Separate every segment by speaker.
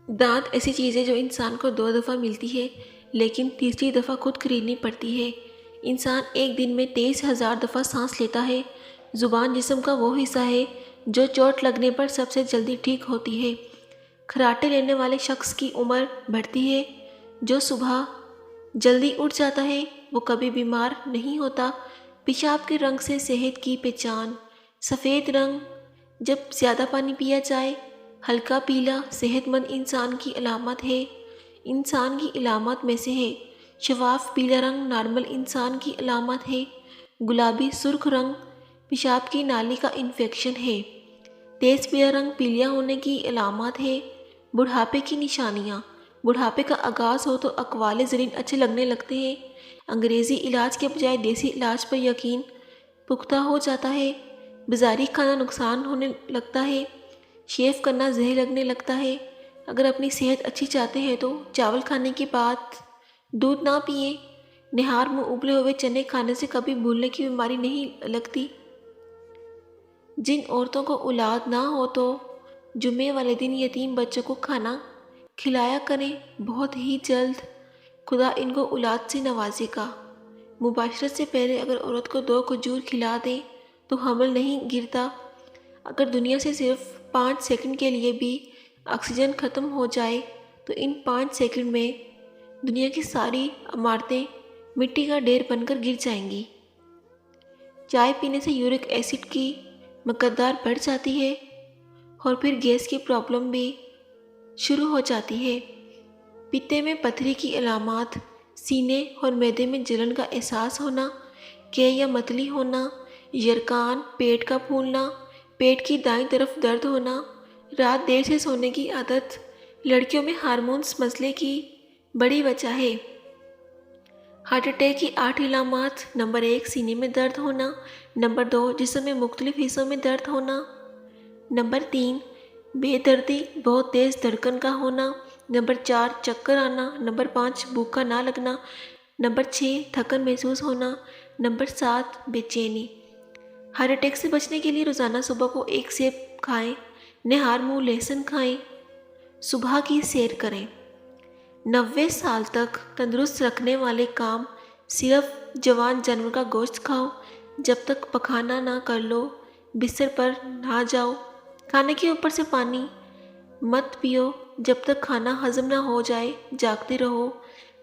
Speaker 1: دانت ایسی چیز ہے جو انسان کو 2 دفعہ ملتی ہے لیکن تیسری دفعہ خود خریدنی پڑتی ہے۔ انسان ایک دن میں 23,000 دفعہ سانس لیتا ہے۔ زبان جسم کا وہ حصہ ہے جو چوٹ لگنے پر سب سے جلدی ٹھیک ہوتی ہے۔ کھراٹے لینے والے شخص کی عمر بڑھتی ہے۔ جو صبح جلدی اٹھ جاتا ہے وہ کبھی بیمار نہیں ہوتا۔ پیشاب کے رنگ سے صحت کی پہچان۔ سفید رنگ جب زیادہ پانی پیا جائے۔ ہلکا پیلا صحت مند انسان کی علامت ہے۔ انسان کی علامات میں سے ہے۔ شفاف پیلا رنگ نارمل انسان کی علامت ہے۔ گلابی سرخ رنگ پیشاب کی نالی کا انفیکشن ہے۔ تیز پیلا رنگ پیلیا ہونے کی علامات ہے۔ بڑھاپے کی نشانیاں۔ بڑھاپے کا آغاز ہو تو اقوال زرین اچھے لگنے لگتے ہیں۔ انگریزی علاج کے بجائے دیسی علاج پر یقین پختہ ہو جاتا ہے۔ بازاری کھانا نقصان ہونے لگتا ہے۔ شیو کرنا زہر لگنے لگتا ہے۔ اگر اپنی صحت اچھی چاہتے ہیں تو چاول کھانے کے بعد دودھ نہ پئیں۔ نہار منہ ابلے ہوئے چنے کھانے سے کبھی بھولنے کی بیماری نہیں لگتی۔ جن عورتوں کو اولاد نہ ہو تو جمعے والے دن یتیم بچوں کو کھانا کھلایا کریں۔ بہت ہی جلد خدا ان کو اولاد سے نوازے گا۔ مباشرت سے پہلے اگر عورت کو 2 کھجور کھلا دیں تو حمل نہیں گرتا۔ اگر دنیا سے صرف 5 سیکنڈ کے لیے بھی آکسیجن ختم ہو جائے تو ان 5 سیکنڈ میں دنیا کی ساری عمارتیں مٹی کا ڈھیر بن کر گر جائیں گی۔ چائے پینے سے یورک ایسڈ کی مقدار بڑھ جاتی ہے اور پھر گیس کی پرابلم بھی شروع ہو جاتی ہے۔ پیتے میں پتھری کی علامات۔ سینے اور معدے میں جلن کا احساس ہونا، قے یا متلی ہونا، یرقان، پیٹ کا پھولنا، پیٹ کی دائیں طرف درد ہونا، رات دیر سے سونے کی عادت لڑکیوں میں ہارمونز مسئلے کی بڑی وجہ ہے۔ ہارٹ اٹیک کی 8 علامات۔ نمبر 1 سینے میں درد ہونا۔ نمبر 2 جسم میں مختلف حصوں میں درد ہونا۔ نمبر 3 بے دردی بہت تیز دھڑکن کا ہونا۔ نمبر 4 چکر آنا۔ نمبر 5 بھوکا نہ لگنا۔ نمبر 6 تھکن محسوس ہونا۔ نمبر 7 بے چینی۔ ہارٹ اٹیک سے بچنے کے لیے روزانہ صبح کو 1 سیب کھائیں۔ نہار منہ لہسن کھائیں۔ صبح کی سیر کریں۔ 90 سال تک تندرست رکھنے والے کام صرف جوان جانور کا گوشت کھاؤ۔ جب تک پخانہ نہ کر لو بستر پر نہ جاؤ۔ کھانے کے اوپر سے پانی مت پیو۔ جب تک کھانا ہضم نہ ہو جائے جاگتے رہو۔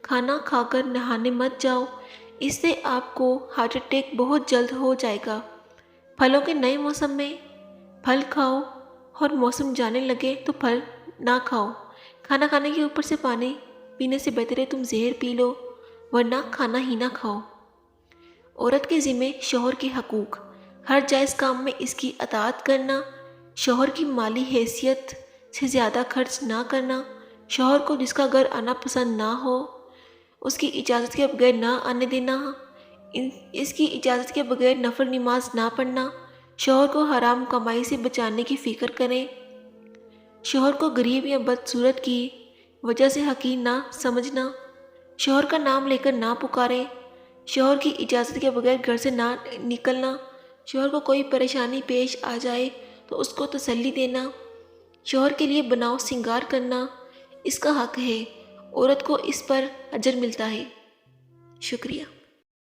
Speaker 1: کھانا کھا کر نہانے مت جاؤ، اس سے آپ کو ہارٹ اٹیک بہت جلد ہو جائے گا۔ پھلوں کے نئے موسم میں پھل کھاؤ اور موسم جانے لگے تو پھل نہ کھاؤ۔ کھانا کھانے کے اوپر سے پانی پینے سے بہتر ہے تم زہر پی لو ورنہ کھانا ہی نہ کھاؤ۔ عورت کے ذمہ شوہر کے حقوق۔ ہر جائز کام میں اس کی اطاعت کرنا۔ شوہر کی مالی حیثیت سے زیادہ خرچ نہ کرنا۔ شوہر کو جس کا گھر آنا پسند نہ ہو اس کی اجازت کے بغیر نہ آنے دینا۔ اس کی اجازت کے بغیر نفل نماز نہ پڑھنا۔ شوہر کو حرام کمائی سے بچانے کی فکر کریں۔ شوہر کو غریب یا بدصورت کی وجہ سے حقیر نہ سمجھنا۔ شوہر کا نام لے کر نہ پکاریں۔ شوہر کی اجازت کے بغیر گھر سے نہ نکلنا۔ شوہر کو کوئی پریشانی پیش آ جائے تو اس کو تسلی دینا۔ شوہر کے لیے بناؤ سنگار کرنا اس کا حق ہے۔ عورت کو اس پر اجر ملتا ہے۔ شکریہ۔